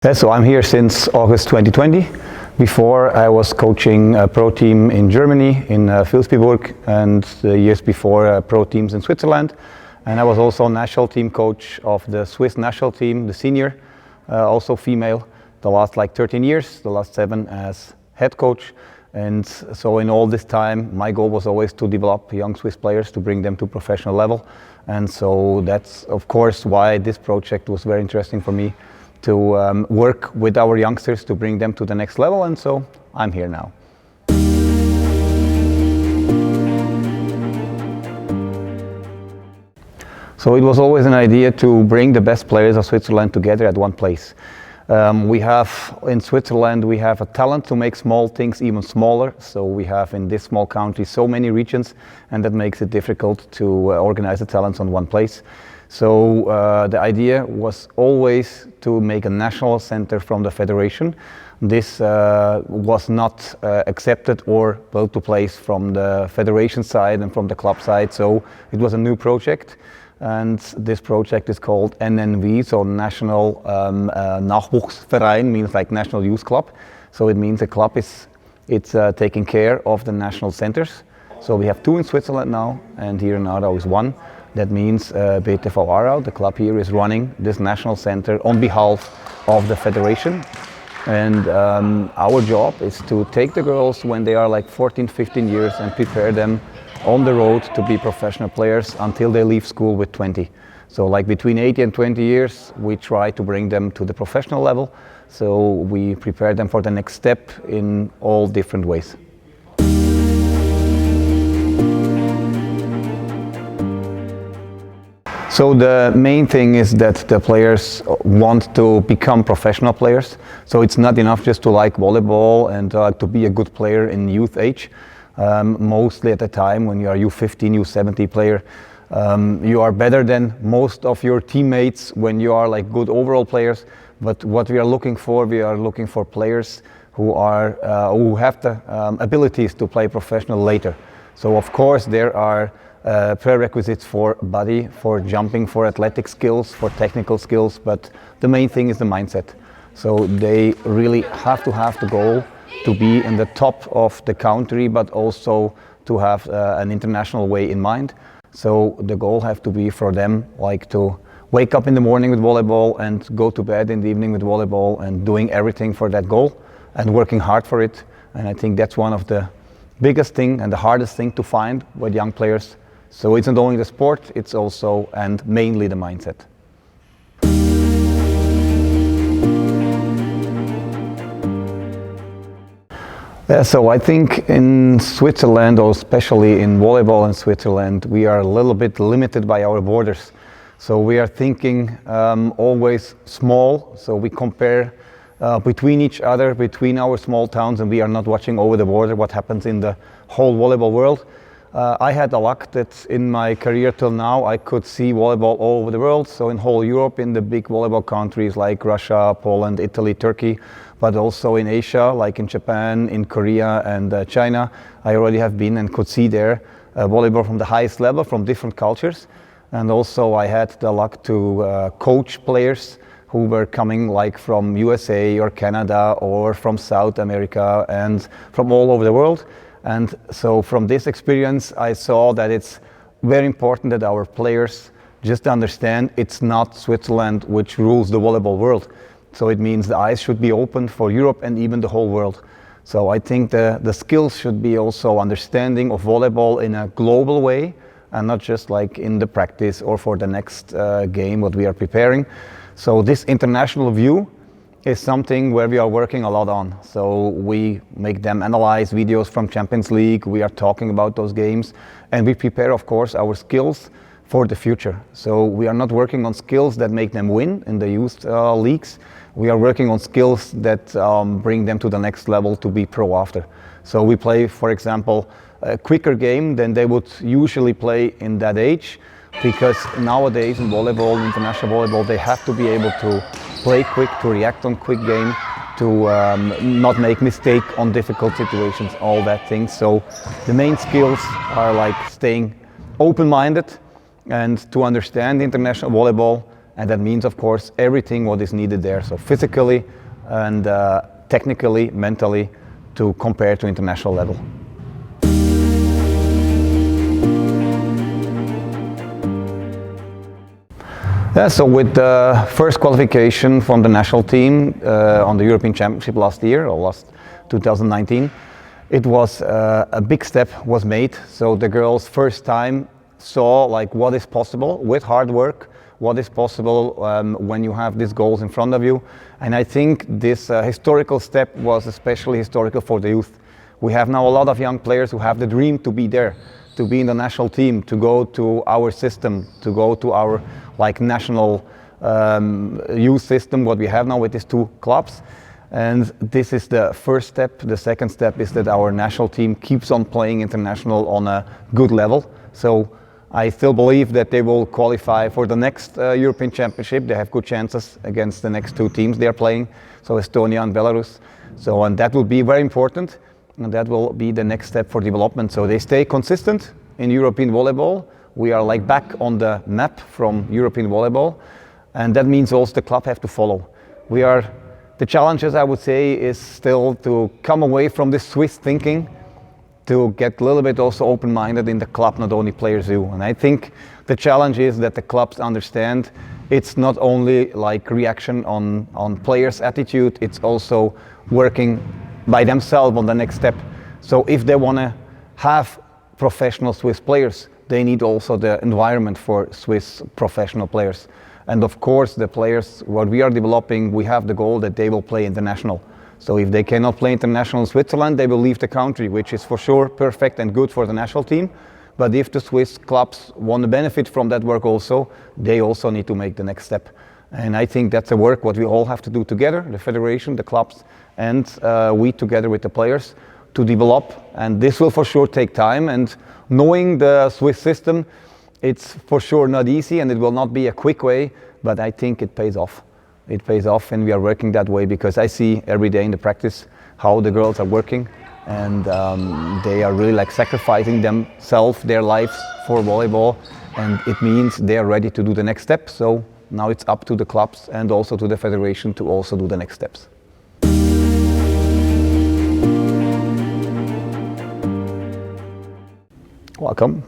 Yeah, so I'm here since August 2020. Before I was coaching a pro team in Germany, in Vilsbiburg, and the years before pro teams in Switzerland. And I was also national team coach of the Swiss national team, the senior, also female, the last 13 years, the last 7 as head coach. And so in all this time, my goal was always to develop young Swiss players, to bring them to professional level. And so that's of course why this project was very interesting for me, to work with our youngsters to bring them to the next level, and so I'm here now. So it was always an idea to bring the best players of Switzerland together at one place. In Switzerland we have a talent to make small things even smaller, so we have in this small country so many regions, and that makes it difficult to organize the talents on one place. So the idea was always to make a national center from the federation. This was not accepted or built to place from the federation side and from the club side, so it was a new project. And this project is called NNV, so National Nachwuchsverein, means like National Youth Club. So it means the club it's taking care of the national centers. So we have 2 in Switzerland now, and here in Aarau is 1. That means BTV Aarau, the club here, is running this national center on behalf of the federation. And our job is to take the girls when they are 14, 15 years and prepare them on the road to be professional players until they leave school with 20. So between 80 and 20 years, we try to bring them to the professional level. So we prepare them for the next step in all different ways. So the main thing is that the players want to become professional players. So it's not enough just to like volleyball and to be a good player in youth age. Mostly at the time when you are U15, U17 player, you are better than most of your teammates when you are good overall players. But what we are looking for players who have the abilities to play professional later. So of course there are prerequisites for body, for jumping, for athletic skills, for technical skills, but the main thing is the mindset. So they really have to have the goal to be in the top of the country, but also to have an international way in mind. So the goal has to be for them to wake up in the morning with volleyball and go to bed in the evening with volleyball, and doing everything for that goal and working hard for it. And I think that's one of the biggest thing and the hardest thing to find with young players. So it's not only the sport, it's also and mainly the mindset. Yeah, so I think in Switzerland, or especially in volleyball in Switzerland, we are a little bit limited by our borders. So we are thinking always small, so we compare between each other, between our small towns, and we are not watching over the border what happens in the whole volleyball world. I had the luck that in my career till now I could see volleyball all over the world, so in whole Europe, in the big volleyball countries like Russia, Poland, Italy, Turkey, but also in Asia, like in Japan, in Korea and China. I already have been and could see there volleyball from the highest level, from different cultures. And also I had the luck to coach players who were coming from USA or Canada or from South America and from all over the world. And so from this experience I saw that it's very important that our players just understand it's not Switzerland which rules the volleyball world. So it means the eyes should be open for Europe and even the whole world. So I think the skills should be also understanding of volleyball in a global way, and not just in the practice or for the next game what we are preparing. So this international view is something where we are working a lot on. So we make them analyze videos from Champions League, we are talking about those games, and we prepare of course our skills for the future. So we are not working on skills that make them win in the youth leagues. We are working on skills that bring them to the next level to be pro after. So we play, for example, a quicker game than they would usually play in that age, because nowadays in volleyball, international volleyball, they have to be able to play quick, to react on quick game, to not make mistake on difficult situations, all that things. So the main skills are staying open-minded and to understand international volleyball And that means, of course, everything what is needed there. So physically and technically, mentally, to compare to international level. Yeah, so with the first qualification from the national team on the European Championship last 2019, it was a big step was made. So the girls first time saw like what is possible with hard work, what is possible when you have these goals in front of you. And I think this historical step was especially historical for the youth. We have now a lot of young players who have the dream to be there, to be in the national team, to go to our system, to go to our like national youth system, what we have now with these two clubs. And this is the first step. The second step is that our national team keeps on playing international on a good level. So I still believe that they will qualify for the next European Championship. They have good chances against the next two teams they are playing, so Estonia and Belarus. So, and that will be very important, and that will be the next step for development. So they stay consistent in European volleyball. We are like back on the map from European volleyball, and that means also the club have to follow. The challenges, I would say, is still to come away from this Swiss thinking, to get a little bit also open-minded in the club, not only players do. And I think the challenge is that the clubs understand it's not only like reaction on players' attitude, it's also working by themselves on the next step. So if they want to have professional Swiss players, they need also the environment for Swiss professional players. And of course, the players, what we are developing, we have the goal that they will play international. So if they cannot play international in Switzerland, they will leave the country, which is for sure perfect and good for the national team. But if the Swiss clubs want to benefit from that work also, they also need to make the next step. And I think that's a work what we all have to do together, the federation, the clubs, and we together with the players to develop. And this will for sure take time. And knowing the Swiss system, it's for sure not easy and it will not be a quick way, but I think it pays off. It pays off, and we are working that way because I see every day in the practice how the girls are working, and they are really like sacrificing themselves, their lives for volleyball, and it means they are ready to do the next step. So now it's up to the clubs and also to the federation to also do the next steps. Welcome.